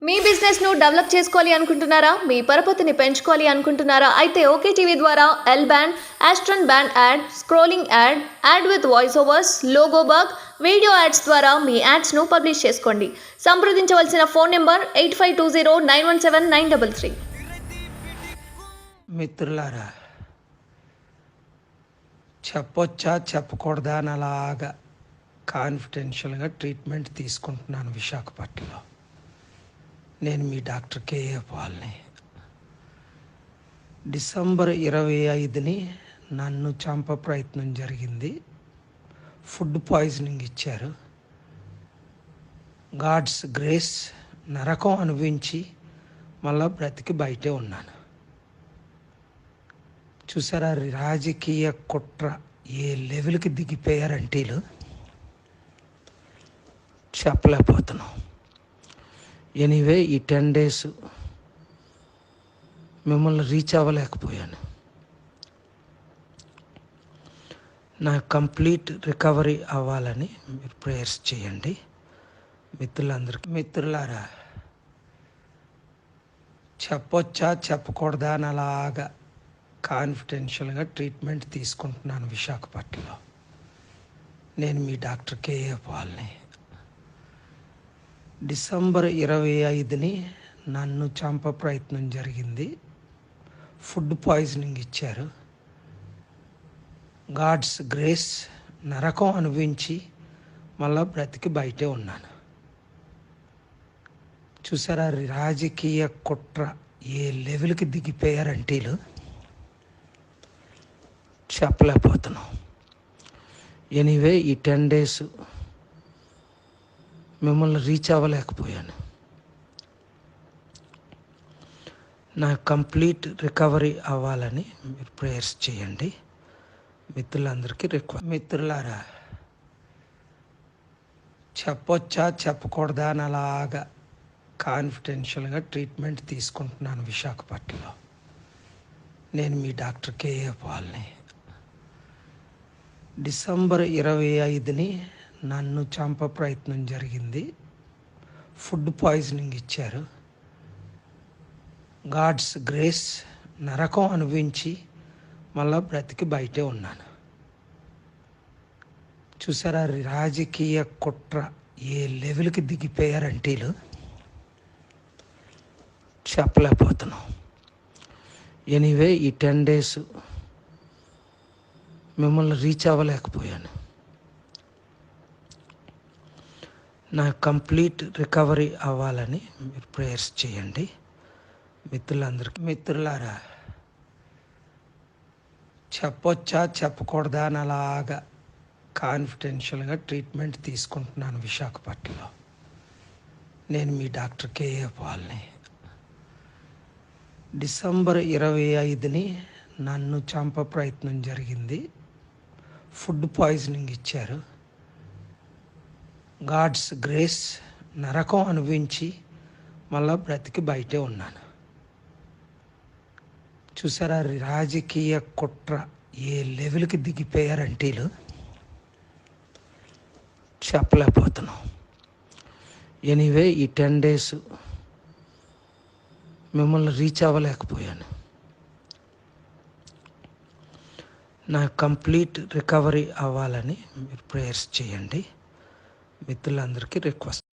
మీ business ను develop చేసుకోవాలి అనుకుంటున్నారా? మీ పరపతిని పెంచుకోవాలి అనుకుంటున్నారా? అయితే ఓకే టీవీ ద్వారా L band, Aston band ad, scrolling ad, ad with voice overs, logo bug, video ads ద్వారా మీ యాడ్స్ ను పబ్లిష్ చేసుకోండి. సంప్రదించవలసిన ఫోన్ నెంబర్ 8520917933. మిత్రులారా, చెప్పొచ్చా చెప్పకూడదా అని అలాగా కాన్ఫిడెన్షియల్గా ట్రీట్మెంట్ తీసుకుంటున్నాను విశాఖపట్నంలో. నేను మీ డాక్టర్ కేఏ పాల్ని. డిసెంబర్ 25ని నన్ను చంప ప్రయత్నం జరిగింది. ఫుడ్ పాయిజనింగ్ ఇచ్చారు. గాడ్స్ గ్రేస్, నరకం అనుభవించి మళ్ళా బ్రతికి బయటే ఉన్నాను. చూసారా రాజకీయ కుట్ర ఏ లెవెల్కి దిగిపోయారంటే చెప్పలేకపోతున్నాం. ఎనీవే ఈ 10 days మిమ్మల్ని రీచ్ అవ్వలేకపోయాను. నా కంప్లీట్ రికవరీ అవ్వాలని మీరు ప్రేయర్స్ చేయండి. మిత్రులారా, చెప్పొచ్చా చెప్పకూడదా అని అలాగా కాన్ఫిడెన్షియల్గా ట్రీట్మెంట్ తీసుకుంటున్నాను విశాఖపట్నంలో. నేను మీ డాక్టర్ కేఏ పాల్ని. డిసెంబర్ 25ని నన్ను చంప ప్రయత్నం జరిగింది. ఫుడ్ పాయిజనింగ్ ఇచ్చారు. గాడ్స్ గ్రేస్, నరకం అనుభవించి మళ్ళా బ్రతికి బయటే ఉన్నాను. చూసారా రాజకీయ కుట్ర ఏ లెవెల్కి దిగిపోయారంటే చెప్పలేకపోతున్నాం. ఎనీవే ఈ 10 days మిమ్మల్ని రీచ్ అవ్వలేకపోయాను. నా కంప్లీట్ రికవరీ అవ్వాలని మీరు ప్రేయర్స్ చేయండి. మిత్రులారా, చెప్పొచ్చా చెప్పకూడదా అని అలాగా కాన్ఫిడెన్షియల్గా ట్రీట్మెంట్ తీసుకుంటున్నాను విశాఖపట్నంలో. నేను మీ డాక్టర్ కేఏ పాల్ని. డిసెంబర్ 25ని నన్ను చంప ప్రయత్నం జరిగింది. ఫుడ్ పాయిజనింగ్ ఇచ్చారు. గాడ్స్ గ్రేస్, నరకం అనుభవించి మళ్ళా బ్రతికి బయటే ఉన్నాను. చూసారా రాజకీయ కుట్ర ఏ లెవెల్కి దిగిపోయారంటే చెప్పలేకపోతున్నాం. ఎనీవే ఈ 10 days మిమ్మల్ని రీచ్ అవ్వలేకపోయాను. నా కంప్లీట్ రికవరీ అవ్వాలని మీరు ప్రేయర్స్ చేయండి. మిత్రులారా, చెప్పొచ్చా చెప్పకూడదా అని అలాగా కాన్ఫిడెన్షియల్గా ట్రీట్మెంట్ తీసుకుంటున్నాను విశాఖపట్నంలో. నేను మీ డాక్టర్ కేఏ పాల్ని. డిసెంబర్ 25ని నన్ను చంప ప్రయత్నం జరిగింది. ఫుడ్ పాయిజనింగ్ ఇచ్చారు. గాడ్స్ గ్రేస్, నరకం అనుభవించి మళ్ళా బ్రతికి బయటే ఉన్నాను. చూసారా రాజకీయ కుట్ర ఏ లెవెల్కి దిగిపోయారంటే చెప్పలేకపోతున్నాం. ఎనీవే ఈ 10 days మిమ్మల్ని రీచ్ అవ్వలేకపోయాను. నా కంప్లీట్ రికవరీ అవ్వాలని మీరు ప్రేయర్స్ చేయండి.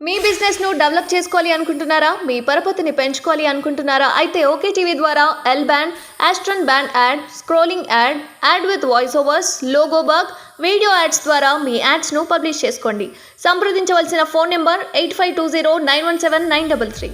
మీ బిజినెస్ ను డెవలప్ చేసుకోవాలి అనుకుంటున్నారా? మీ పరపతిని పెంచుకోవాలి అనుకుంటున్నారా? అయితే ఓకే టీవీ ద్వారా L band, Aston band ad, scrolling ad, ad with voice overs, logo bug, video ads ద్వారా మీ యాడ్స్ ను పబ్లిష్ చేసుకోండి. సంప్రదించవలసిన ఫోన్ నెంబర్ 8520917933.